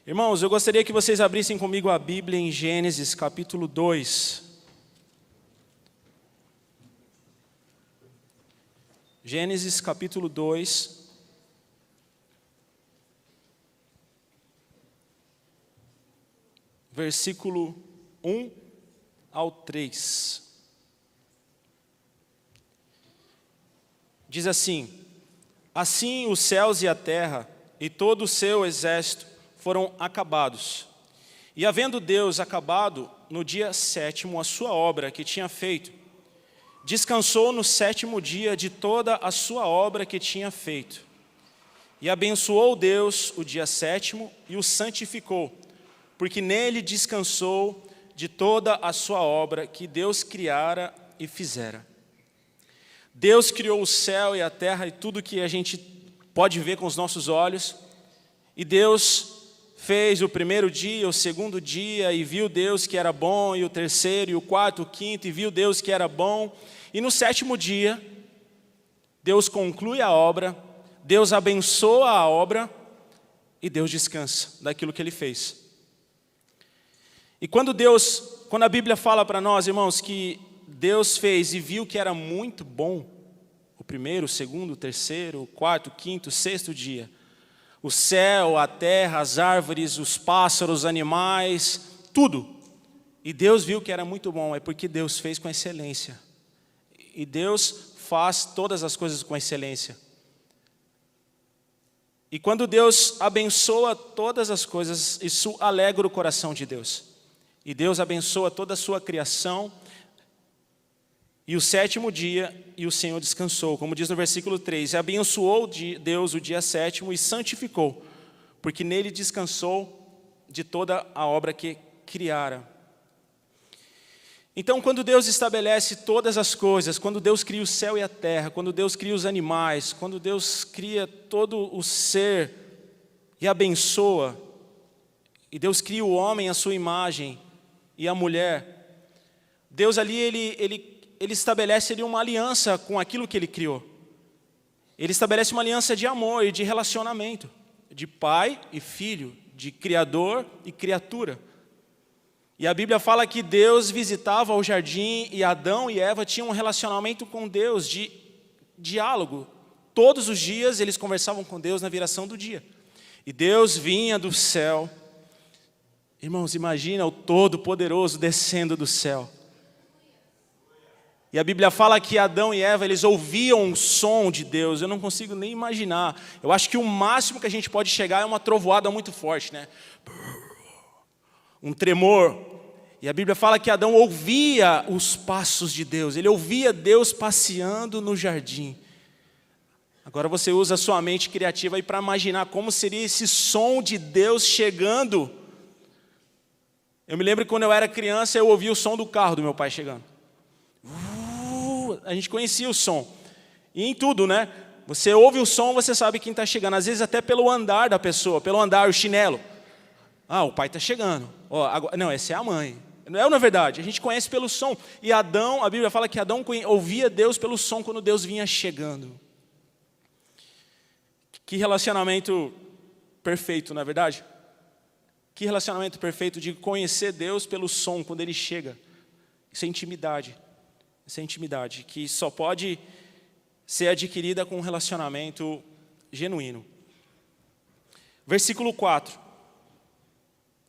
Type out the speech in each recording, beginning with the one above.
Irmãos, eu gostaria que vocês abrissem comigo a Bíblia em Gênesis capítulo 2. Gênesis capítulo 2. Versículo 1 ao 3. Diz assim: Assim os céus e a terra e todo o seu exército foram acabados. E havendo Deus acabado no dia 7º a sua obra que tinha feito, descansou no 7º dia de toda a sua obra que tinha feito. E abençoou Deus o dia 7º e o santificou, porque nele descansou de toda a sua obra que Deus criara e fizera. Deus criou o céu e a terra e tudo que a gente pode ver com os nossos olhos. E Deus fez o primeiro dia, o segundo dia, e viu Deus que era bom, e o terceiro, e o quarto, o quinto, e viu Deus que era bom. E no 7º dia, Deus conclui a obra, Deus abençoa a obra, e Deus descansa daquilo que Ele fez. E quando a Bíblia fala para nós, irmãos, que Deus fez e viu que era muito bom, o primeiro, o segundo, o terceiro, o quarto, o quinto, o sexto dia, o céu, a terra, as árvores, os pássaros, os animais, tudo. E Deus viu que era muito bom, é porque Deus fez com excelência. E Deus faz todas as coisas com excelência. E quando Deus abençoa todas as coisas, isso alegra o coração de Deus. E Deus abençoa toda a sua criação. E o 7º dia, e o Senhor descansou, como diz no versículo 3, e abençoou Deus o dia 7º e santificou, porque nele descansou de toda a obra que criara. Então, quando Deus estabelece todas as coisas, quando Deus cria o céu e a terra, quando Deus cria os animais, quando Deus cria todo o ser e abençoa, e Deus cria o homem à sua imagem e a mulher, Deus ali, ele estabelece ali uma aliança com aquilo que Ele criou. Ele estabelece uma aliança de amor e de relacionamento, de pai e filho, de criador e criatura. E a Bíblia fala que Deus visitava o jardim e Adão e Eva tinham um relacionamento com Deus, de diálogo. Todos os dias eles conversavam com Deus na viração do dia. E Deus vinha do céu. Irmãos, imagina o Todo-Poderoso descendo do céu. E a Bíblia fala que Adão e Eva, eles ouviam o som de Deus. Eu não consigo nem imaginar. Eu acho que o máximo que a gente pode chegar é uma trovoada muito forte, né? Um tremor. E a Bíblia fala que Adão ouvia os passos de Deus. Ele ouvia Deus passeando no jardim. Agora você usa a sua mente criativa aí para imaginar como seria esse som de Deus chegando. Eu me lembro que quando eu era criança, eu ouvia o som do carro do meu pai chegando. A gente conhecia o som. E em tudo, né? Você ouve o som, você sabe quem está chegando. Às vezes até pelo andar da pessoa, pelo andar, o chinelo. Ah, o pai está chegando. Oh, agora, não, essa é a mãe. Não é verdade? A gente conhece pelo som. E Adão, a Bíblia fala que Adão ouvia Deus pelo som quando Deus vinha chegando. Que relacionamento perfeito, não é verdade? Que relacionamento perfeito de conhecer Deus pelo som quando Ele chega. Isso é intimidade. Essa intimidade que só pode ser adquirida com um relacionamento genuíno. Versículo 4.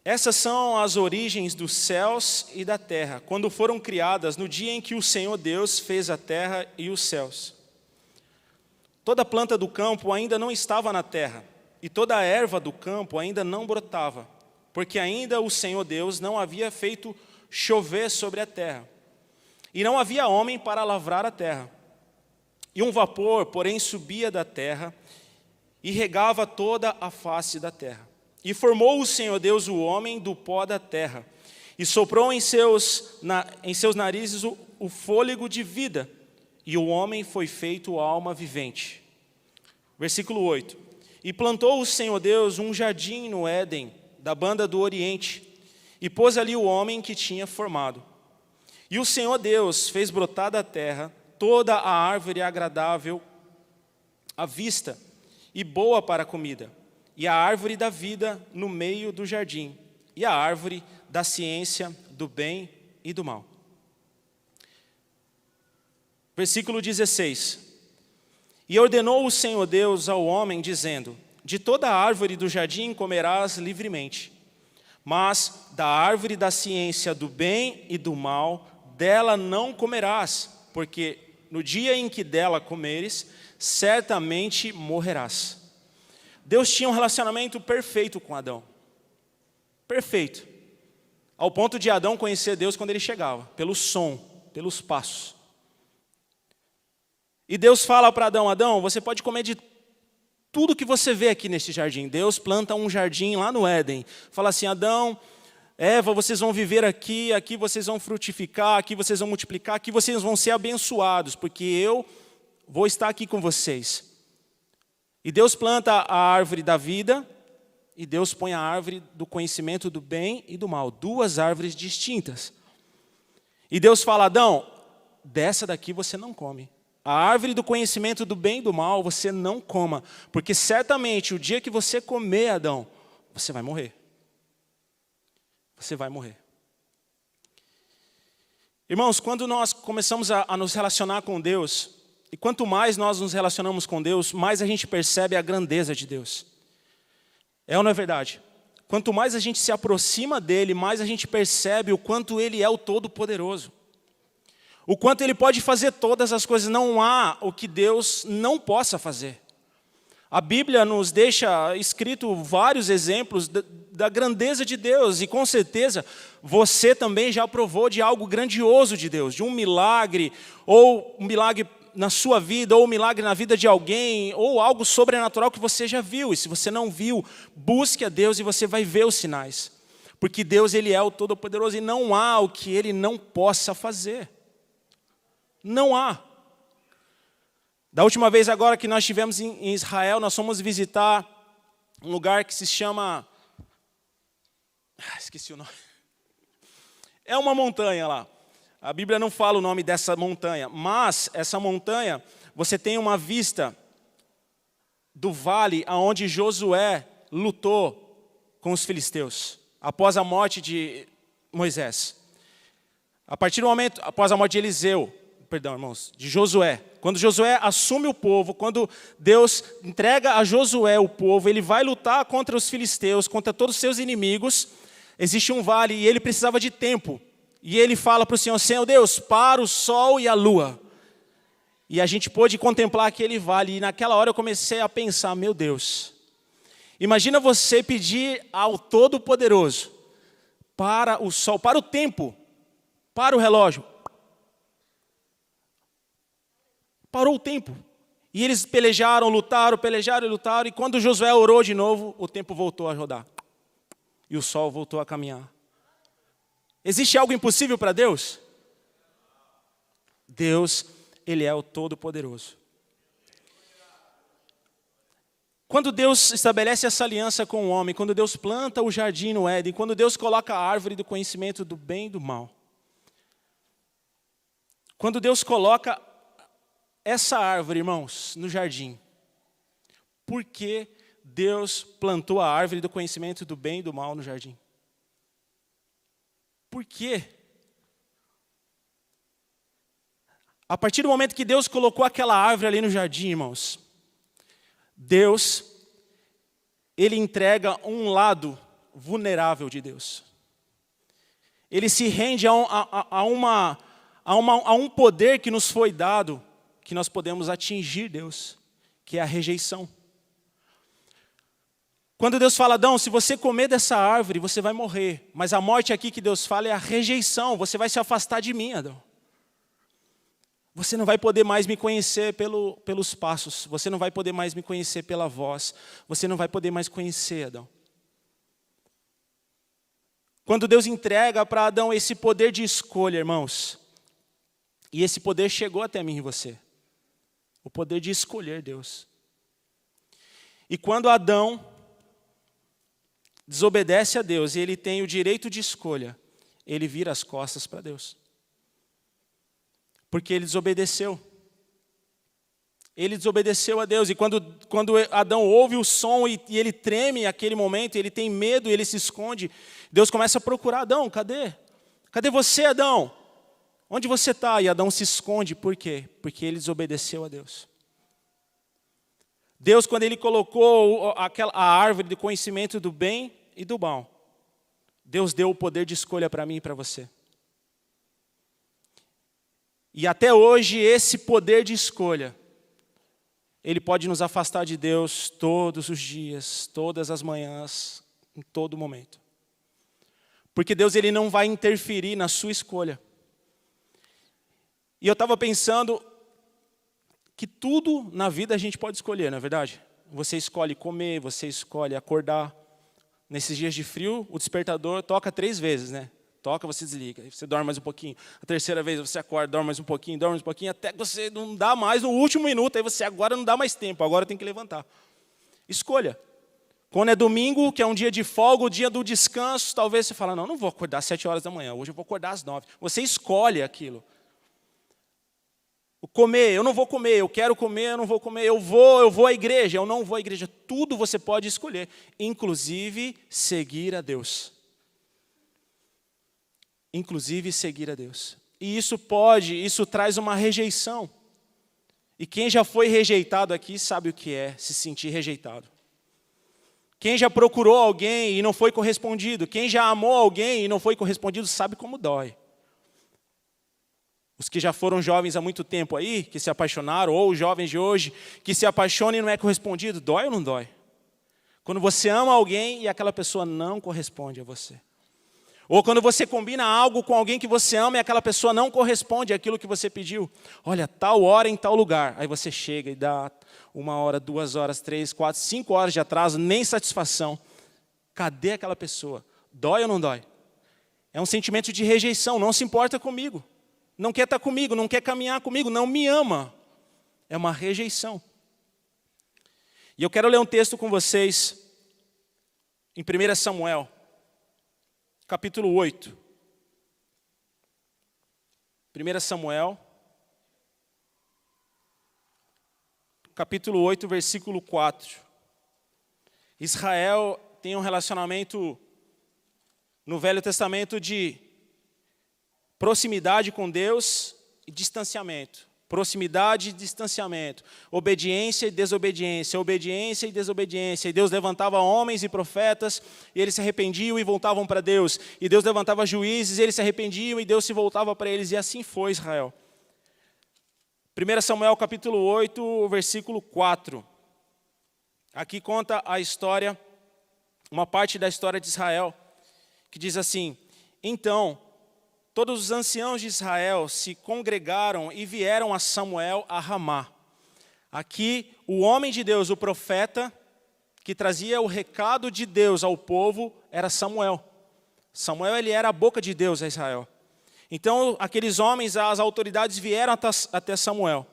Essas são as origens dos céus e da terra, quando foram criadas no dia em que o Senhor Deus fez a terra e os céus. Toda planta do campo ainda não estava na terra, e toda a erva do campo ainda não brotava, porque ainda o Senhor Deus não havia feito chover sobre a terra. E não havia homem para lavrar a terra. E um vapor, porém, subia da terra e regava toda a face da terra. E formou o Senhor Deus o homem do pó da terra, e soprou em seus narizes o fôlego de vida, e o homem foi feito alma vivente. Versículo 8. E plantou o Senhor Deus um jardim no Éden, da banda do Oriente, e pôs ali o homem que tinha formado. E o Senhor Deus fez brotar da terra toda a árvore agradável à vista e boa para a comida, e a árvore da vida no meio do jardim, e a árvore da ciência do bem e do mal. Versículo 16. E ordenou o Senhor Deus ao homem, dizendo: de toda árvore do jardim comerás livremente, mas da árvore da ciência do bem e do mal, dela não comerás, porque no dia em que dela comeres, certamente morrerás. Deus tinha um relacionamento perfeito com Adão. Perfeito. Ao ponto de Adão conhecer Deus quando ele chegava, pelo som, pelos passos. E Deus fala para Adão: Adão, você pode comer de tudo que você vê aqui neste jardim. Deus planta um jardim lá no Éden. Fala assim: Adão, Eva, vocês vão viver aqui, aqui vocês vão frutificar, aqui vocês vão multiplicar, aqui vocês vão ser abençoados, porque eu vou estar aqui com vocês. E Deus planta a árvore da vida, e Deus põe a árvore do conhecimento do bem e do mal. Duas árvores distintas. E Deus fala: Adão, dessa daqui você não come. A árvore do conhecimento do bem e do mal você não coma, porque certamente o dia que você comer, Adão, você vai morrer. Você vai morrer. Irmãos, quando nós começamos a nos relacionar com Deus, e quanto mais nós nos relacionamos com Deus, mais a gente percebe a grandeza de Deus. É ou não é verdade? Quanto mais a gente se aproxima dEle, mais a gente percebe o quanto Ele é o Todo-Poderoso. O quanto Ele pode fazer todas as coisas, não há o que Deus não possa fazer. A Bíblia nos deixa escrito vários exemplos da grandeza de Deus, e com certeza você também já provou de algo grandioso de Deus, de um milagre, ou um milagre na sua vida, ou um milagre na vida de alguém, ou algo sobrenatural que você já viu. E se você não viu, busque a Deus e você vai ver os sinais. Porque Deus, Ele é o Todo-Poderoso e não há o que Ele não possa fazer. Não há. Da última vez agora que nós estivemos em Israel, nós fomos visitar um lugar que se chama... esqueci o nome. É uma montanha lá. A Bíblia não fala o nome dessa montanha, mas essa montanha, você tem uma vista do vale onde Josué lutou com os filisteus, após a morte de Moisés. A partir do momento, após a morte de Eliseu, de Josué. Quando Josué assume o povo, quando Deus entrega a Josué o povo, ele vai lutar contra os filisteus, contra todos os seus inimigos. Existe um vale e ele precisava de tempo. E ele fala para o Senhor: Senhor Deus, para o sol e a lua. E a gente pôde contemplar aquele vale. E naquela hora eu comecei a pensar: meu Deus, imagina você pedir ao Todo-Poderoso para o sol, para o tempo, para o relógio. Parou o tempo. E eles pelejaram, lutaram, pelejaram e lutaram. E quando Josué orou de novo, o tempo voltou a rodar. E o sol voltou a caminhar. Existe algo impossível para Deus? Deus, Ele é o Todo-Poderoso. Quando Deus estabelece essa aliança com o homem, quando Deus planta o jardim no Éden, quando Deus coloca a árvore do conhecimento do bem e do mal, quando Deus coloca essa árvore, irmãos, no jardim, por que Deus plantou a árvore do conhecimento do bem e do mal no jardim? Por quê? A partir do momento que Deus colocou aquela árvore ali no jardim, irmãos, Deus, Ele entrega um lado vulnerável de Deus. Ele se rende a um poder que nos foi dado, que nós podemos atingir Deus, que é a rejeição. Quando Deus fala: Adão, se você comer dessa árvore, você vai morrer. Mas a morte aqui que Deus fala é a rejeição. Você vai se afastar de mim, Adão. Você não vai poder mais me conhecer pelos passos. Você não vai poder mais me conhecer pela voz. Você não vai poder mais conhecer, Adão. Quando Deus entrega para Adão esse poder de escolha, irmãos, e esse poder chegou até mim e você. O poder de escolher Deus. E quando Adão desobedece a Deus e ele tem o direito de escolha, ele vira as costas para Deus. Porque ele desobedeceu. ele desobedeceu a Deus. E quando Adão ouve o som e ele treme naquele momento, ele tem medo, ele se esconde, Deus começa a procurar Adão, cadê? Cadê você, Adão? Onde você está? E Adão se esconde, por quê? Porque ele desobedeceu a Deus. Deus, quando ele colocou a árvore do conhecimento do bem e do mal, Deus deu o poder de escolha para mim e para você. E até hoje, esse poder de escolha, ele pode nos afastar de Deus todos os dias, todas as manhãs, em todo momento. Porque Deus, ele não vai interferir na sua escolha. E eu estava pensando que tudo na vida a gente pode escolher, não é verdade? Você escolhe comer, você escolhe acordar. Nesses dias de frio, o despertador toca 3 vezes, né? Toca, você desliga, aí você dorme mais um pouquinho. A terceira vez você acorda, dorme mais um pouquinho, até que você não dá mais no último minuto, aí você agora não dá mais tempo, agora tem que levantar. Escolha. Quando é domingo, que é um dia de folga, o dia do descanso, talvez você fala, não vou acordar às 7 horas da manhã, hoje eu vou acordar às 9. Você escolhe aquilo. Comer, eu não vou comer, eu quero comer, eu não vou comer, eu vou à igreja, eu não vou à igreja. Tudo você pode escolher, inclusive seguir a Deus. Inclusive seguir a Deus. E isso traz uma rejeição. E quem já foi rejeitado aqui sabe o que é se sentir rejeitado. Quem já procurou alguém e não foi correspondido, quem já amou alguém e não foi correspondido, sabe como dói. Os que já foram jovens há muito tempo aí, que se apaixonaram, ou os jovens de hoje, que se apaixonam e não é correspondido, dói ou não dói? Quando você ama alguém e aquela pessoa não corresponde a você. Ou quando você combina algo com alguém que você ama e aquela pessoa não corresponde àquilo que você pediu. Olha, tal hora em tal lugar. Aí você chega e dá 1 hora, 2 horas, 3, 4, 5 horas de atraso, nem satisfação. Cadê aquela pessoa? Dói ou não dói? É um sentimento de rejeição, não se importa comigo. Não quer estar comigo, não quer caminhar comigo, não me ama. É uma rejeição. E eu quero ler um texto com vocês em 1 Samuel, capítulo 8. 1 Samuel, capítulo 8, versículo 4. Israel tem um relacionamento no Velho Testamento de proximidade com Deus e distanciamento. Proximidade e distanciamento. Obediência e desobediência. Obediência e desobediência. E Deus levantava homens e profetas, e eles se arrependiam e voltavam para Deus. E Deus levantava juízes, e eles se arrependiam, e Deus se voltava para eles. E assim foi Israel. 1 Samuel capítulo 8, versículo 4. Aqui conta a história, uma parte da história de Israel, que diz assim: então, todos os anciãos de Israel se congregaram e vieram a Samuel a Ramá. Aqui, o homem de Deus, o profeta, que trazia o recado de Deus ao povo, era Samuel. Samuel, ele era a boca de Deus a Israel. Então, aqueles homens, as autoridades vieram até Samuel.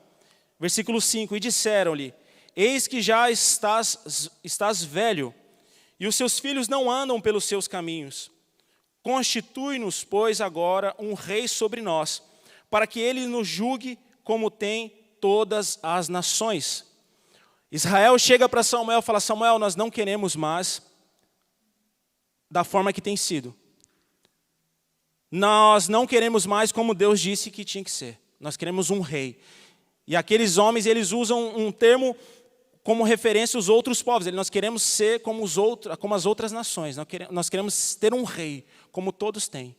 Versículo 5, e disseram-lhe: eis que já estás velho, e os seus filhos não andam pelos seus caminhos. Constitui-nos, pois, agora um rei sobre nós, para que ele nos julgue como tem todas as nações. Israel chega para Samuel e fala: Samuel, nós não queremos mais da forma que tem sido. Nós não queremos mais como Deus disse que tinha que ser. Nós queremos um rei. E aqueles homens, eles usam um termo como referência os outros povos. Nós queremos ser como as outras nações. Nós queremos ter um rei, como todos têm.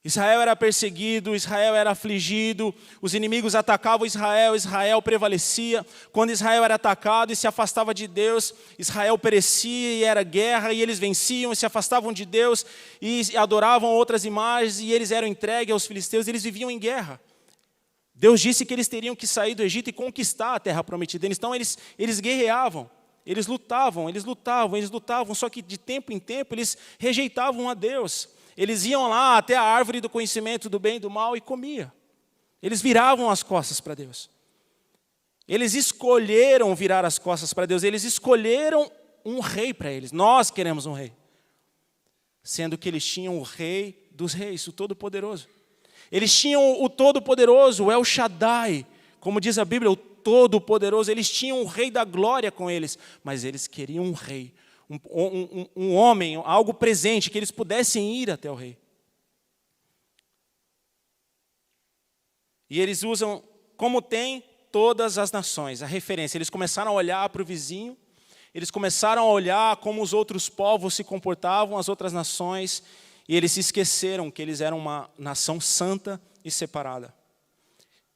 Israel era perseguido, Israel era afligido, os inimigos atacavam Israel, Israel prevalecia. Quando Israel era atacado e se afastava de Deus, Israel perecia e era guerra, e eles venciam e se afastavam de Deus e adoravam outras imagens, e eles eram entregues aos filisteus, e eles viviam em guerra. Deus disse que eles teriam que sair do Egito e conquistar a terra prometida. Então eles guerreavam, eles lutavam, só que de tempo em tempo eles rejeitavam a Deus. Eles iam lá até a árvore do conhecimento do bem e do mal e comiam. Eles viravam as costas para Deus. Eles escolheram virar as costas para Deus, eles escolheram um rei para eles. Nós queremos um rei. Sendo que eles tinham o rei dos reis, o Todo-Poderoso. Eles tinham o Todo-Poderoso, o El Shaddai, como diz a Bíblia, o Todo-Poderoso. Eles tinham o Rei da Glória com eles, mas eles queriam um rei, um homem, algo presente, que eles pudessem ir até o rei. E eles usam, como tem todas as nações, a referência. Eles começaram a olhar para o vizinho, eles começaram a olhar como os outros povos se comportavam, as outras nações, e eles se esqueceram que eles eram uma nação santa e separada.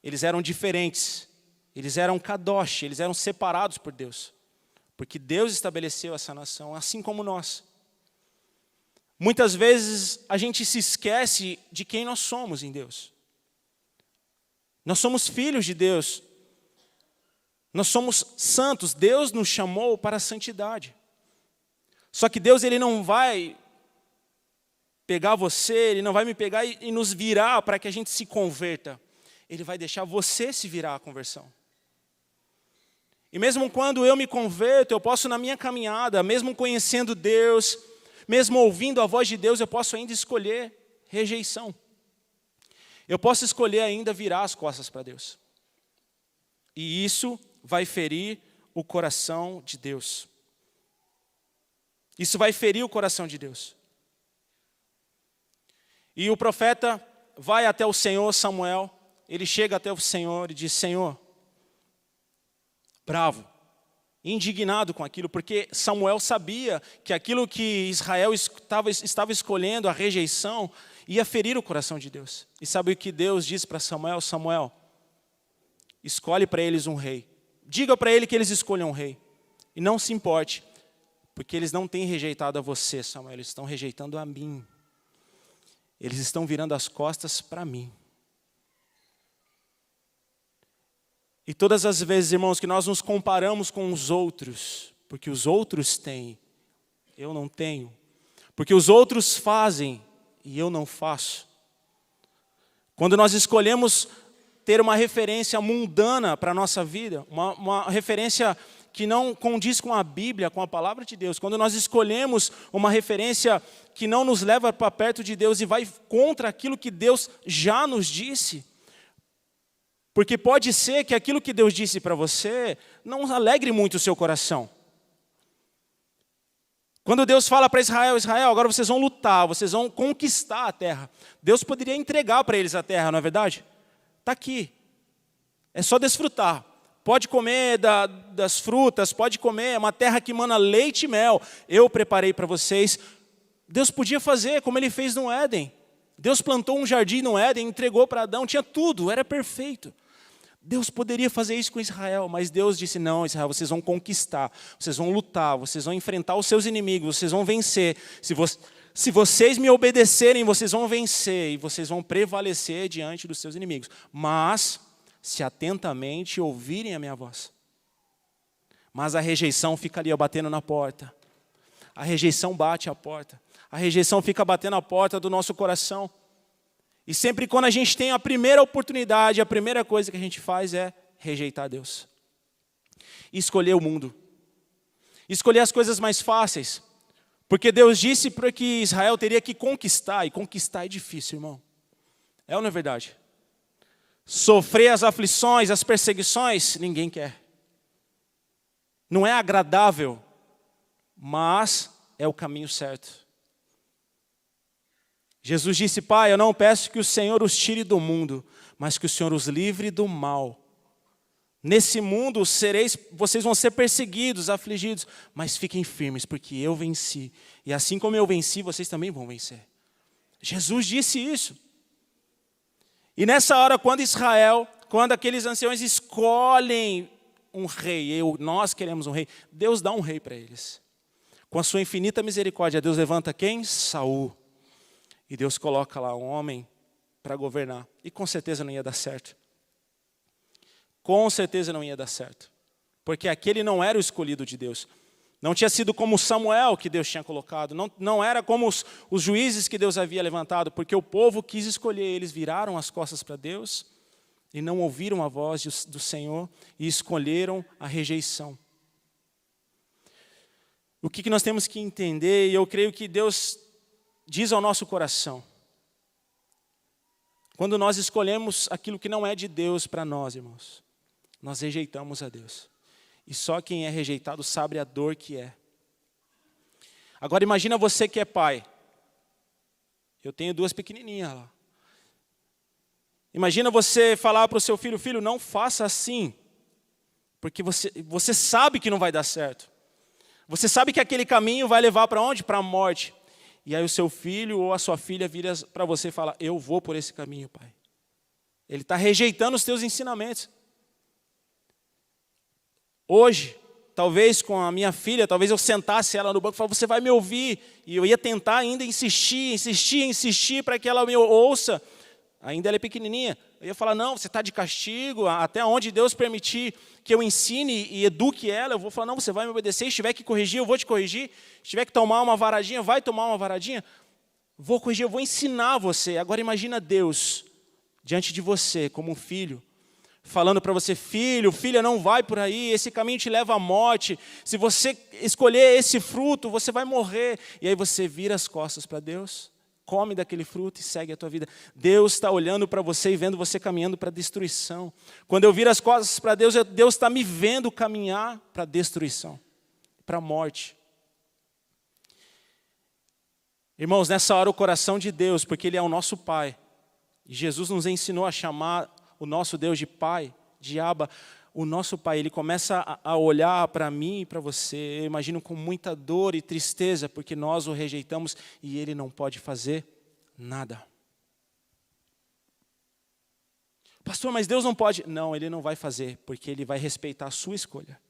Eles eram diferentes, eles eram kadosh, eles eram separados por Deus. Porque Deus estabeleceu essa nação, assim como nós. Muitas vezes a gente se esquece de quem nós somos em Deus. Nós somos filhos de Deus. Nós somos santos. Deus nos chamou para a santidade. Só que Deus, Ele não vai pegar você, Ele não vai me pegar e nos virar para que a gente se converta. Ele vai deixar você se virar à conversão. E mesmo quando eu me converto, eu posso na minha caminhada, mesmo conhecendo Deus, mesmo ouvindo a voz de Deus, eu posso ainda escolher rejeição. Eu posso escolher ainda virar as costas para Deus. E isso vai ferir o coração de Deus. Isso vai ferir o coração de Deus. E o profeta vai até o Senhor, Samuel, ele chega até o Senhor e diz: Senhor, bravo, indignado com aquilo, porque Samuel sabia que aquilo que Israel estava escolhendo, a rejeição, ia ferir o coração de Deus. E sabe o que Deus disse para Samuel? Samuel, escolhe para eles um rei. Diga para ele que eles escolham um rei. E não se importe, porque eles não têm rejeitado a você, Samuel, eles estão rejeitando a mim. Eles estão virando as costas para mim. E todas as vezes, irmãos, que nós nos comparamos com os outros, porque os outros têm, eu não tenho. Porque os outros fazem e eu não faço. Quando nós escolhemos ter uma referência mundana para a nossa vida, uma referência que não condiz com a Bíblia, com a palavra de Deus, quando nós escolhemos uma referência que não nos leva para perto de Deus e vai contra aquilo que Deus já nos disse, porque pode ser que aquilo que Deus disse para você não alegre muito o seu coração. Quando Deus fala para Israel, Israel, agora vocês vão lutar, vocês vão conquistar a terra. Deus poderia entregar para eles a terra, não é verdade? Está aqui. É só desfrutar. Pode comer das frutas, pode comer, é uma terra que emana leite e mel. Eu preparei para vocês. Deus podia fazer como Ele fez no Éden. Deus plantou um jardim no Éden, entregou para Adão, tinha tudo, era perfeito. Deus poderia fazer isso com Israel, mas Deus disse: não, Israel, vocês vão conquistar, vocês vão lutar, vocês vão enfrentar os seus inimigos, vocês vão vencer. Se vocês me obedecerem, vocês vão vencer e vocês vão prevalecer diante dos seus inimigos. Mas, se atentamente ouvirem a minha voz. Mas a rejeição fica ali, batendo na porta. A rejeição bate a porta. A rejeição fica batendo a porta do nosso coração. E sempre quando a gente tem a primeira oportunidade, a primeira coisa que a gente faz é rejeitar Deus. E escolher o mundo. Escolher as coisas mais fáceis. Porque Deus disse para que Israel teria que conquistar, e conquistar é difícil, irmão. É ou não é verdade? Sofrer as aflições, as perseguições, ninguém quer. Não é agradável, mas é o caminho certo. Jesus disse: Pai, eu não peço que o Senhor os tire do mundo, mas que o Senhor os livre do mal. Nesse mundo vocês vão ser perseguidos, afligidos, mas fiquem firmes, porque eu venci. E assim como eu venci, vocês também vão vencer. Jesus disse isso. E nessa hora, quando aqueles anciões escolhem um rei, nós queremos um rei, Deus dá um rei para eles. Com a sua infinita misericórdia, Deus levanta quem? Saul. E Deus coloca lá um homem para governar. E com certeza não ia dar certo. Com certeza não ia dar certo. Porque aquele não era o escolhido de Deus. Não tinha sido como Samuel que Deus tinha colocado. Não era como os juízes que Deus havia levantado. Porque o povo quis escolher. Eles viraram as costas para Deus e não ouviram a voz do Senhor e escolheram a rejeição. O que nós temos que entender, e eu creio que Deus diz ao nosso coração, quando nós escolhemos aquilo que não é de Deus para nós, irmãos, nós rejeitamos a Deus. E só quem é rejeitado sabe a dor que é. Agora imagina você que é pai. Eu tenho 2 pequenininhas lá. Imagina você falar para o seu filho, filho, não faça assim. Porque você sabe que não vai dar certo. Você sabe que aquele caminho vai levar para onde? Para a morte. E aí o seu filho ou a sua filha vira para você e fala, eu vou por esse caminho, pai. Ele está rejeitando os teus ensinamentos. Hoje, talvez com a minha filha, talvez eu sentasse ela no banco e falasse, você vai me ouvir. E eu ia tentar ainda insistir para que ela me ouça. Ainda ela é pequenininha. Eu ia falar, não, você está de castigo, até onde Deus permitir que eu ensine e eduque ela, eu vou falar, não, você vai me obedecer, se tiver que corrigir, eu vou te corrigir, se tiver que tomar uma varadinha, vai tomar uma varadinha, vou corrigir, eu vou ensinar você. Agora imagina Deus, diante de você, como um filho, falando para você, filho, filha, não vai por aí, esse caminho te leva à morte, se você escolher esse fruto, você vai morrer. E aí você vira as costas para Deus, come daquele fruto e segue a tua vida. Deus está olhando para você e vendo você caminhando para a destruição. Quando eu viro as costas para Deus, Deus está me vendo caminhar para a destruição, para a morte. Irmãos, nessa hora o coração de Deus, porque Ele é o nosso Pai, e Jesus nos ensinou a chamar o nosso Deus de Pai, de Abba, o nosso Pai, Ele começa a olhar para mim e para você, eu imagino com muita dor e tristeza, porque nós o rejeitamos e Ele não pode fazer nada. Pastor, mas Deus não pode. Não, Ele não vai fazer, porque Ele vai respeitar a sua escolha.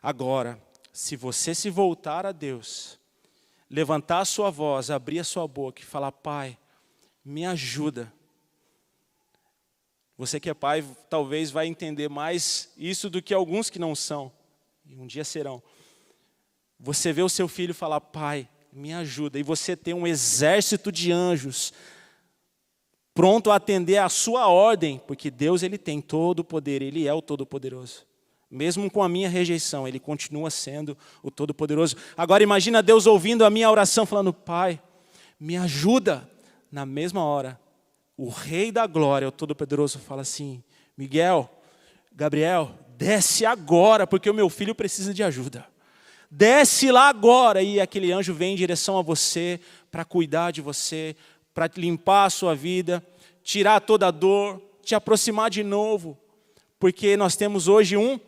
Agora, se você se voltar a Deus, levantar a sua voz, abrir a sua boca e falar, Pai, me ajuda. Você que é pai, talvez vai entender mais isso do que alguns que não são. E um dia serão. Você vê o seu filho falar, Pai, me ajuda. E você tem um exército de anjos pronto a atender a sua ordem. Porque Deus, Ele tem todo o poder, Ele é o Todo-Poderoso. Mesmo com a minha rejeição, Ele continua sendo o Todo-Poderoso. Agora imagina Deus ouvindo a minha oração, falando, Pai, me ajuda. Na mesma hora, o Rei da Glória, o Todo-Poderoso, fala assim, Miguel, Gabriel, desce agora, porque o meu filho precisa de ajuda. Desce lá agora. E aquele anjo vem em direção a você, para cuidar de você, para limpar a sua vida, tirar toda a dor, te aproximar de novo. Porque nós temos hoje um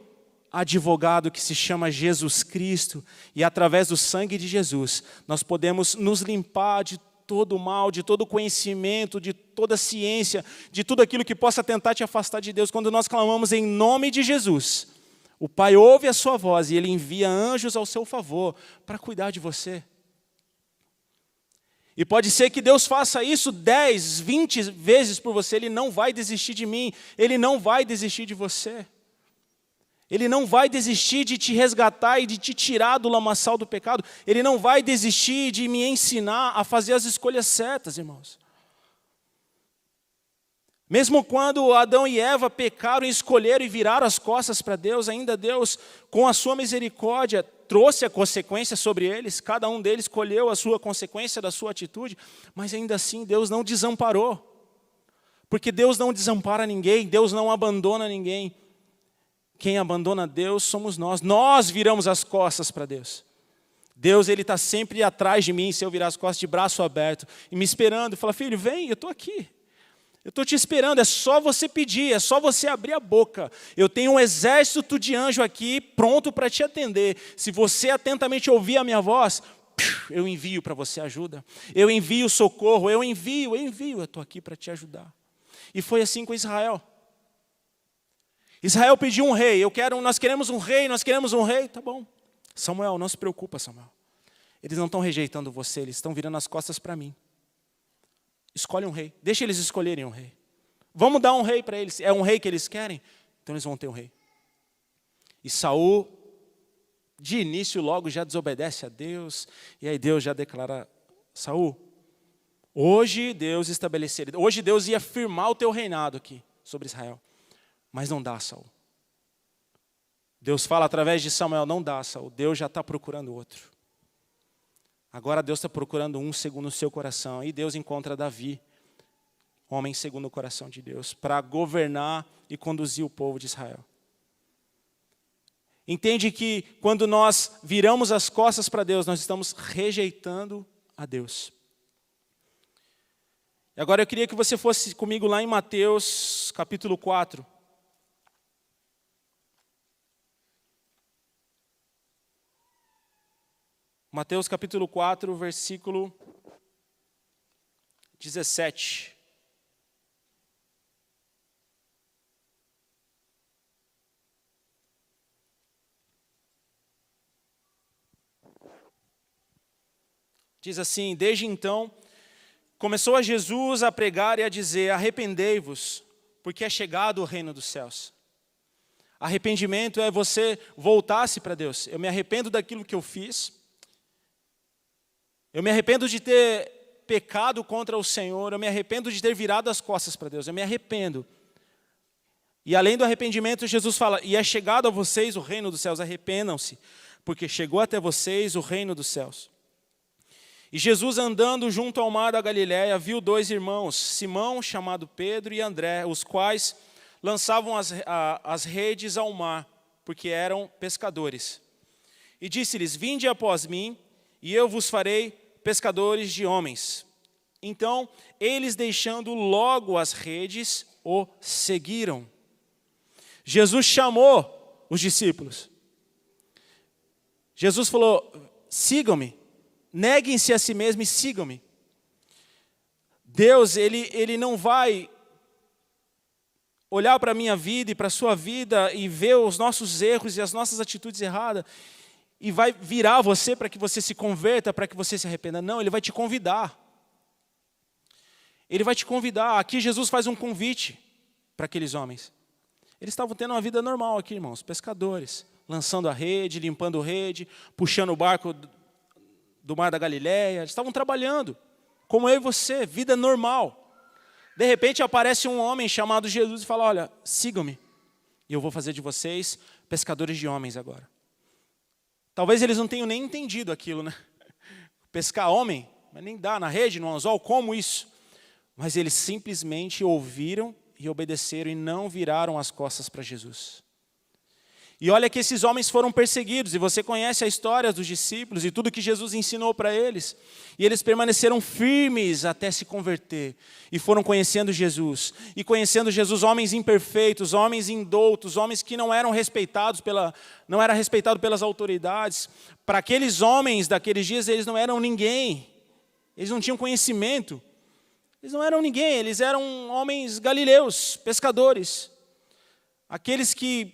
advogado que se chama Jesus Cristo. E através do sangue de Jesus, nós podemos nos limpar de todo o mal, de todo o conhecimento, de toda a ciência, de tudo aquilo que possa tentar te afastar de Deus. Quando nós clamamos em nome de Jesus, o Pai ouve a sua voz e Ele envia anjos ao seu favor para cuidar de você. E pode ser que Deus faça isso 10, 20 vezes por você, Ele não vai desistir de mim, Ele não vai desistir de você. Ele não vai desistir de te resgatar e de te tirar do lamaçal do pecado. Ele não vai desistir de me ensinar a fazer as escolhas certas, irmãos. Mesmo quando Adão e Eva pecaram e escolheram e viraram as costas para Deus, ainda Deus, com a sua misericórdia, trouxe a consequência sobre eles. Cada um deles escolheu a sua consequência da sua atitude, mas ainda assim Deus não desamparou. Porque Deus não desampara ninguém, Deus não abandona ninguém. Quem abandona Deus somos nós. Nós viramos as costas para Deus. Deus, Ele está sempre atrás de mim, se eu virar as costas de braço aberto, e me esperando. Fala, filho, vem, eu estou aqui. Eu estou te esperando, é só você pedir, é só você abrir a boca. Eu tenho um exército de anjo aqui, pronto para te atender. Se você atentamente ouvir a minha voz, eu envio para você ajuda. Eu envio socorro, eu envio, eu estou aqui para te ajudar. E foi assim com Israel. Israel pediu um rei, nós queremos um rei, tá bom. Samuel, não se preocupa, Samuel. Eles não estão rejeitando você, eles estão virando as costas para mim. Escolhe um rei, deixa eles escolherem um rei. Vamos dar um rei para eles, é um rei que eles querem? Então eles vão ter um rei. E Saul, de início logo já desobedece a Deus, e aí Deus já declara, Saul, hoje Deus ia firmar o teu reinado aqui sobre Israel. Mas não dá, Saul. Deus fala através de Samuel, não dá, Saul. Deus já está procurando outro. Agora Deus está procurando um segundo o seu coração. E Deus encontra Davi, homem segundo o coração de Deus, para governar e conduzir o povo de Israel. Entende que quando nós viramos as costas para Deus, nós estamos rejeitando a Deus. E agora eu queria que você fosse comigo lá em Mateus capítulo 4. Mateus capítulo 4, versículo 17. Diz assim: desde então, começou a Jesus a pregar e a dizer: arrependei-vos, porque é chegado o reino dos céus. Arrependimento é você voltar-se para Deus. Eu me arrependo daquilo que eu fiz. Eu me arrependo de ter pecado contra o Senhor. Eu me arrependo de ter virado as costas para Deus. Eu me arrependo. E além do arrependimento, Jesus fala: e é chegado a vocês o reino dos céus. Arrependam-se, porque chegou até vocês o reino dos céus. E Jesus, andando junto ao mar da Galiléia, viu dois irmãos, Simão, chamado Pedro, e André, os quais lançavam as redes ao mar, porque eram pescadores. E disse-lhes: vinde após mim, e eu vos farei pescadores de homens. Então, eles, deixando logo as redes, o seguiram. Jesus chamou os discípulos. Jesus falou: sigam-me. Neguem-se a si mesmo e sigam-me. Deus, Ele não vai olhar para a minha vida e para a sua vida e ver os nossos erros e as nossas atitudes erradas e vai virar você para que você se converta, para que você se arrependa. Não, Ele vai te convidar. Ele vai te convidar. Aqui Jesus faz um convite para aqueles homens. Eles estavam tendo uma vida normal aqui, irmãos, pescadores, lançando a rede, limpando a rede, puxando o barco do mar da Galiléia. Eles estavam trabalhando, como eu e você, vida normal. De repente aparece um homem chamado Jesus e fala: olha, sigam-me, e eu vou fazer de vocês pescadores de homens agora. Talvez eles não tenham nem entendido aquilo, né? Pescar homem, mas nem dá na rede, no anzol, como isso? Mas eles simplesmente ouviram e obedeceram e não viraram as costas para Jesus. E olha que esses homens foram perseguidos, e você conhece a história dos discípulos e tudo que Jesus ensinou para eles. E eles permaneceram firmes até se converter, e foram conhecendo Jesus. E conhecendo Jesus, homens imperfeitos, homens indoutos, homens que não eram respeitados pelas autoridades. Para aqueles homens daqueles dias, eles não eram ninguém. Eles não tinham conhecimento. Eles não eram ninguém, eles eram homens galileus, pescadores. Aqueles que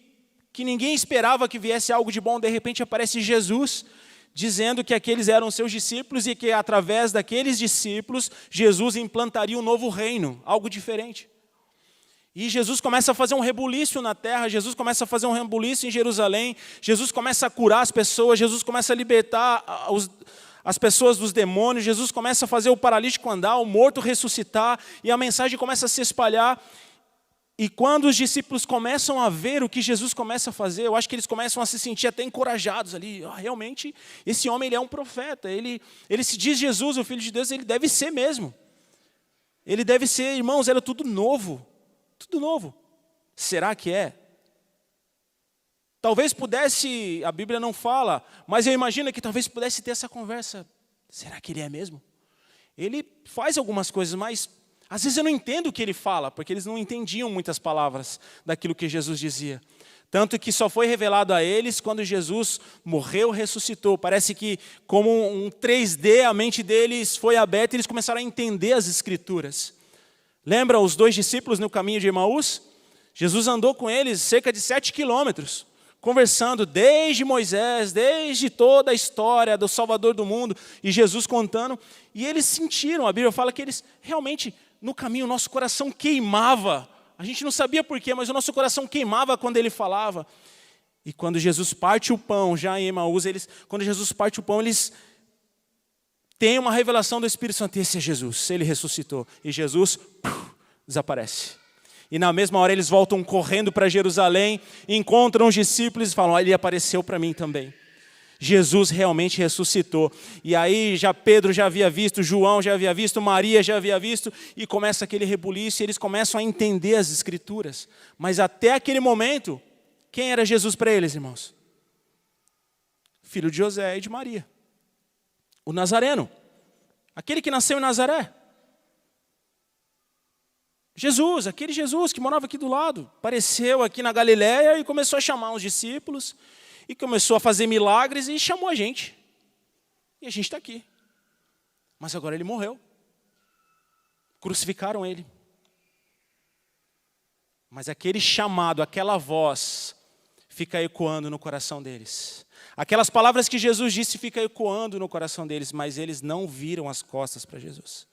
ninguém esperava que viesse algo de bom. De repente aparece Jesus, dizendo que aqueles eram seus discípulos e que através daqueles discípulos, Jesus implantaria um novo reino, algo diferente. E Jesus começa a fazer um rebuliço na terra, Jesus começa a fazer um rebuliço em Jerusalém, Jesus começa a curar as pessoas, Jesus começa a libertar as pessoas dos demônios, Jesus começa a fazer o paralítico andar, o morto ressuscitar, e a mensagem começa a se espalhar. E quando os discípulos começam a ver o que Jesus começa a fazer, eu acho que eles começam a se sentir até encorajados ali. Realmente, esse homem ele é um profeta, ele se diz Jesus, o Filho de Deus, ele deve ser mesmo. Ele deve ser, irmãos, era tudo novo. Tudo novo. Será que é? Talvez pudesse, a Bíblia não fala, mas eu imagino que talvez pudesse ter essa conversa. Será que ele é mesmo? Ele faz algumas coisas, mas às vezes eu não entendo o que ele fala, porque eles não entendiam muitas palavras daquilo que Jesus dizia. Tanto que só foi revelado a eles quando Jesus morreu, ressuscitou. Parece que como um 3D, a mente deles foi aberta e eles começaram a entender as Escrituras. Lembra os dois discípulos no caminho de Emaús? Jesus andou com eles cerca de 7 quilômetros, conversando desde Moisés, desde toda a história do Salvador do mundo, e Jesus contando. E eles sentiram, a Bíblia fala que eles realmente, no caminho, o nosso coração queimava. A gente não sabia porquê, mas o nosso coração queimava quando ele falava. E quando Jesus parte o pão, já em Emaús, quando Jesus parte o pão, eles têm uma revelação do Espírito Santo. Esse é Jesus, ele ressuscitou. E Jesus desaparece. E na mesma hora eles voltam correndo para Jerusalém, encontram os discípulos e falam: ele apareceu para mim também. Jesus realmente ressuscitou. E aí já Pedro já havia visto, João já havia visto, Maria já havia visto, e começa aquele rebuliço, e eles começam a entender as Escrituras. Mas até aquele momento, quem era Jesus para eles, irmãos? Filho de José e de Maria. O Nazareno. Aquele que nasceu em Nazaré. Jesus, aquele Jesus que morava aqui do lado, apareceu aqui na Galileia e começou a chamar os discípulos, e começou a fazer milagres e chamou a gente. E a gente está aqui. Mas agora ele morreu. Crucificaram ele. Mas aquele chamado, aquela voz, fica ecoando no coração deles. Aquelas palavras que Jesus disse ficam ecoando no coração deles, mas eles não viram as costas para Jesus.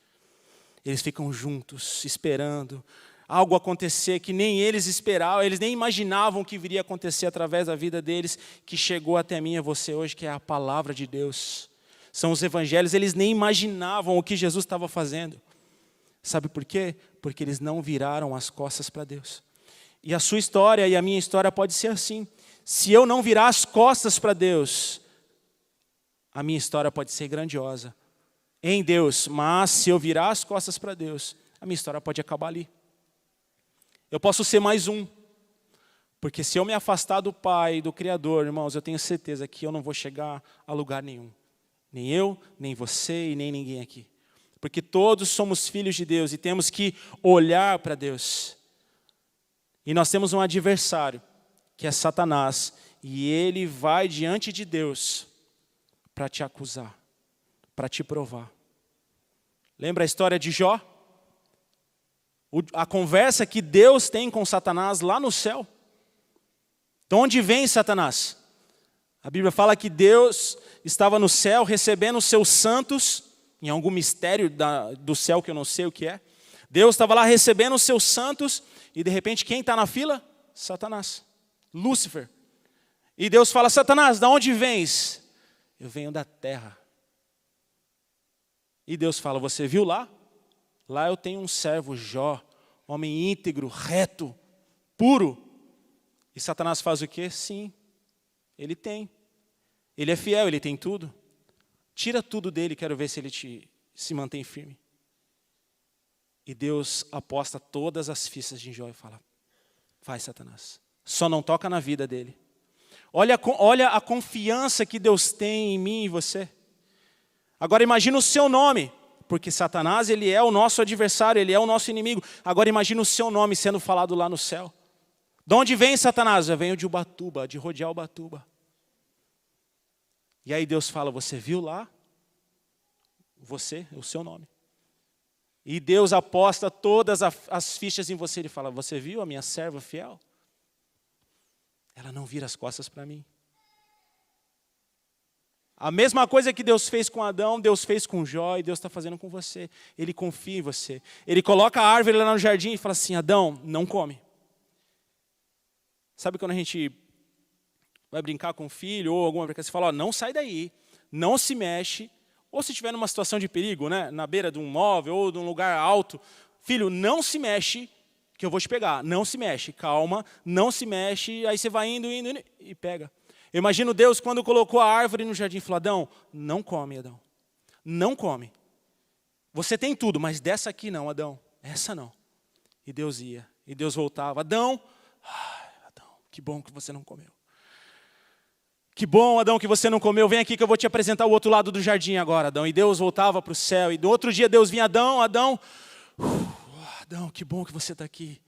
Eles ficam juntos, esperando algo acontecer que nem eles esperavam, eles nem imaginavam que viria a acontecer através da vida deles, que chegou até mim e a você hoje, que é a palavra de Deus. São os evangelhos, eles nem imaginavam o que Jesus estava fazendo. Sabe por quê? Porque eles não viraram as costas para Deus. E a sua história e a minha história pode ser assim. Se eu não virar as costas para Deus, a minha história pode ser grandiosa em Deus, mas se eu virar as costas para Deus, a minha história pode acabar ali. Eu posso ser mais um, porque se eu me afastar do Pai, do Criador, irmãos, eu tenho certeza que eu não vou chegar a lugar nenhum. Nem eu, nem você e nem ninguém aqui. Porque todos somos filhos de Deus e temos que olhar para Deus. E nós temos um adversário, que é Satanás, e ele vai diante de Deus para te acusar, para te provar. Lembra a história de Jó? A conversa que Deus tem com Satanás lá no céu. De onde vem Satanás? A Bíblia fala que Deus estava no céu recebendo os seus santos, em algum mistério do céu que eu não sei o que é. Deus estava lá recebendo os seus santos, e de repente quem está na fila? Satanás, Lúcifer. E Deus fala: Satanás, de onde vens? Eu venho da terra. E Deus fala: você viu lá? Lá eu tenho um servo Jó, homem íntegro, reto, puro. E Satanás faz o quê? Sim, ele tem. Ele é fiel, ele tem tudo. Tira tudo dele, quero ver se ele se mantém firme. E Deus aposta todas as fichas de Jó e fala: vai, Satanás, só não toca na vida dele. Olha a confiança que Deus tem em mim e você. Agora imagina o seu nome, porque Satanás, ele é o nosso adversário, ele é o nosso inimigo. Agora imagina o seu nome sendo falado lá no céu. De onde vem Satanás? Eu venho de Ubatuba, de rodear Ubatuba. E aí Deus fala: você viu lá? Você, o seu nome. E Deus aposta todas as fichas em você. Ele fala: você viu a minha serva fiel? Ela não vira as costas para mim. A mesma coisa que Deus fez com Adão, Deus fez com Jó e Deus está fazendo com você. Ele confia em você. Ele coloca a árvore lá no jardim e fala assim: Adão, não come. Sabe quando a gente vai brincar com o filho ou alguma brincadeira, você fala: ó, não sai daí, não se mexe. Ou se estiver numa situação de perigo, né, na beira de um móvel ou de um lugar alto, filho, não se mexe que eu vou te pegar. Não se mexe, calma, não se mexe. Aí você vai indo e pega. Eu imagino Deus quando colocou a árvore no jardim e falou: Adão, não come, Adão. Não come. Você tem tudo, mas dessa aqui não, Adão. Essa não. E Deus ia. E Deus voltava: Adão, Adão, que bom que você não comeu. Que bom, Adão, que você não comeu. Vem aqui que eu vou te apresentar o outro lado do jardim agora, Adão. E Deus voltava para o céu. E no outro dia Deus vinha: Adão, Adão. Adão, que bom que você está aqui.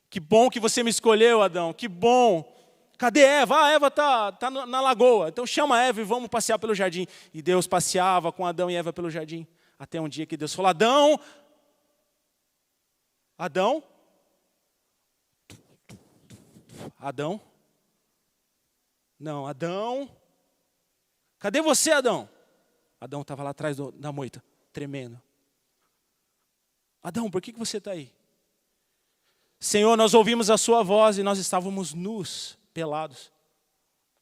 Que bom que você me escolheu, Adão. Que bom. Cadê Eva? A Eva está na lagoa. Então chama a Eva e vamos passear pelo jardim. E Deus passeava com Adão e Eva pelo jardim. Até um dia que Deus falou: Adão. Adão. Adão. Não, Adão. Cadê você, Adão? Adão estava lá atrás da moita, tremendo. Adão, por que você está aí? Senhor, nós ouvimos a sua voz e nós estávamos nus, pelados.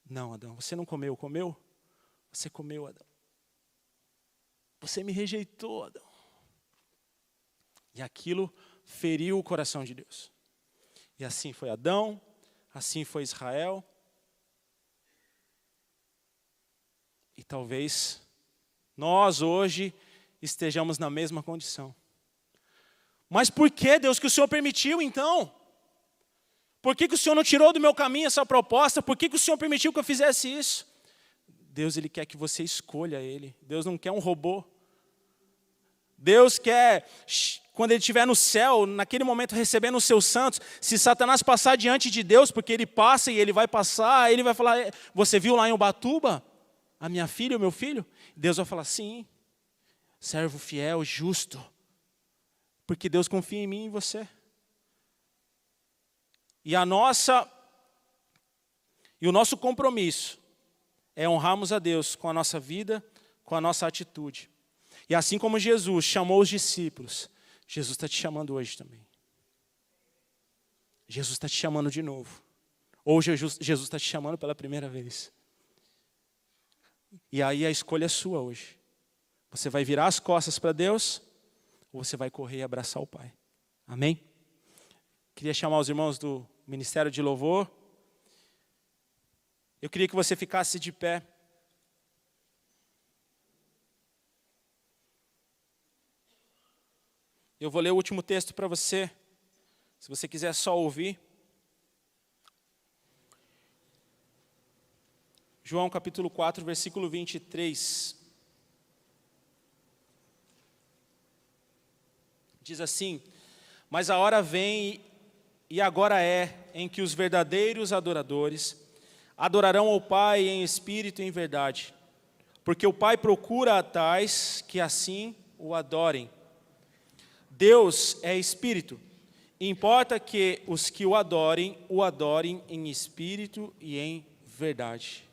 Não, Adão, você não comeu, comeu? Você comeu, Adão. Você me rejeitou, Adão. E aquilo feriu o coração de Deus. E assim foi Adão, assim foi Israel. talvez nós hoje estejamos na mesma condição. Mas por que, Deus, que o Senhor permitiu então? Por que o Senhor não tirou do meu caminho essa proposta? Por que o Senhor permitiu que eu fizesse isso? Deus, Ele quer que você escolha Ele. Deus não quer um robô. Deus quer, quando Ele estiver no céu, naquele momento recebendo os seus santos, se Satanás passar diante de Deus, porque Ele passa e Ele vai passar, Ele vai falar, você viu lá em Ubatuba a minha filha, o meu filho? Deus vai falar, sim, servo fiel, justo, porque Deus confia em mim e em você. E o nosso compromisso é honrarmos a Deus com a nossa vida, com a nossa atitude. E assim como Jesus chamou os discípulos, Jesus está te chamando hoje também. Jesus está te chamando de novo. Ou Jesus está te chamando pela primeira vez. E aí a escolha é sua hoje. Você vai virar as costas para Deus, ou você vai correr e abraçar o Pai. Amém? Queria chamar os irmãos do Ministério de Louvor. Eu queria que você ficasse de pé. Eu vou ler o último texto para você, se você quiser só ouvir. João capítulo 4, versículo 23. Diz assim, mas a hora vem e agora é em que os verdadeiros adoradores adorarão ao Pai em espírito e em verdade, porque o Pai procura a tais que assim o adorem. Deus é espírito, e importa que os que o adorem em espírito e em verdade.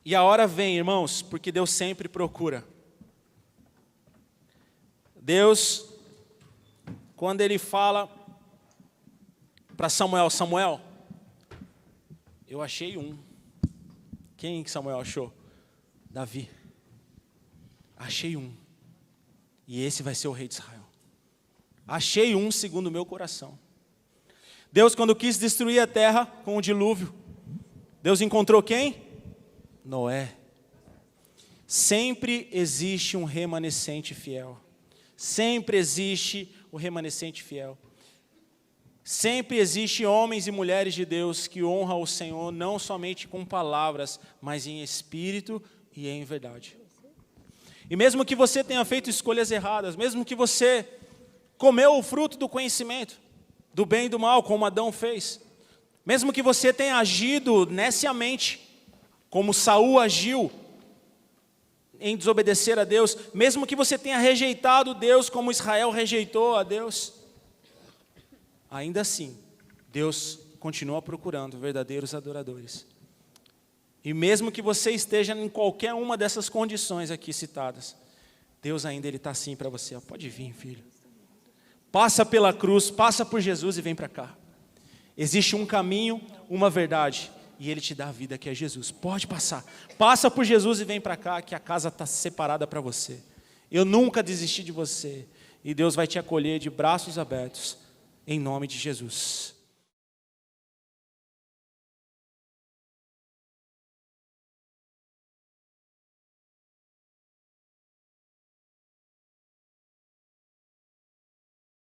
E a hora vem, irmãos, porque Deus sempre procura. Deus, quando Ele fala para Samuel, Samuel, eu achei um. Quem que Samuel achou? Davi. Achei um. E esse vai ser o rei de Israel. Achei um segundo o meu coração. Deus, quando quis destruir a terra com o dilúvio, Deus encontrou quem? Noé. Sempre existe um remanescente fiel. Sempre existe o remanescente fiel. Sempre existe homens e mulheres de Deus que honram o Senhor não somente com palavras, mas em espírito e em verdade. E mesmo que você tenha feito escolhas erradas, mesmo que você comeu o fruto do conhecimento, do bem e do mal, como Adão fez, mesmo que você tenha agido neciamente, como Saul agiu, em desobedecer a Deus, mesmo que você tenha rejeitado Deus, como Israel rejeitou a Deus, ainda assim, Deus continua procurando verdadeiros adoradores. E mesmo que você esteja em qualquer uma dessas condições aqui citadas, Deus ainda está assim para você. Pode vir, filho. Passa pela cruz, passa por Jesus e vem para cá. Existe um caminho, uma verdade, e Ele te dá a vida que é Jesus. Pode passar. Passa por Jesus e vem para cá, que a casa está separada para você. Eu nunca desisti de você. E Deus vai te acolher de braços abertos, em nome de Jesus.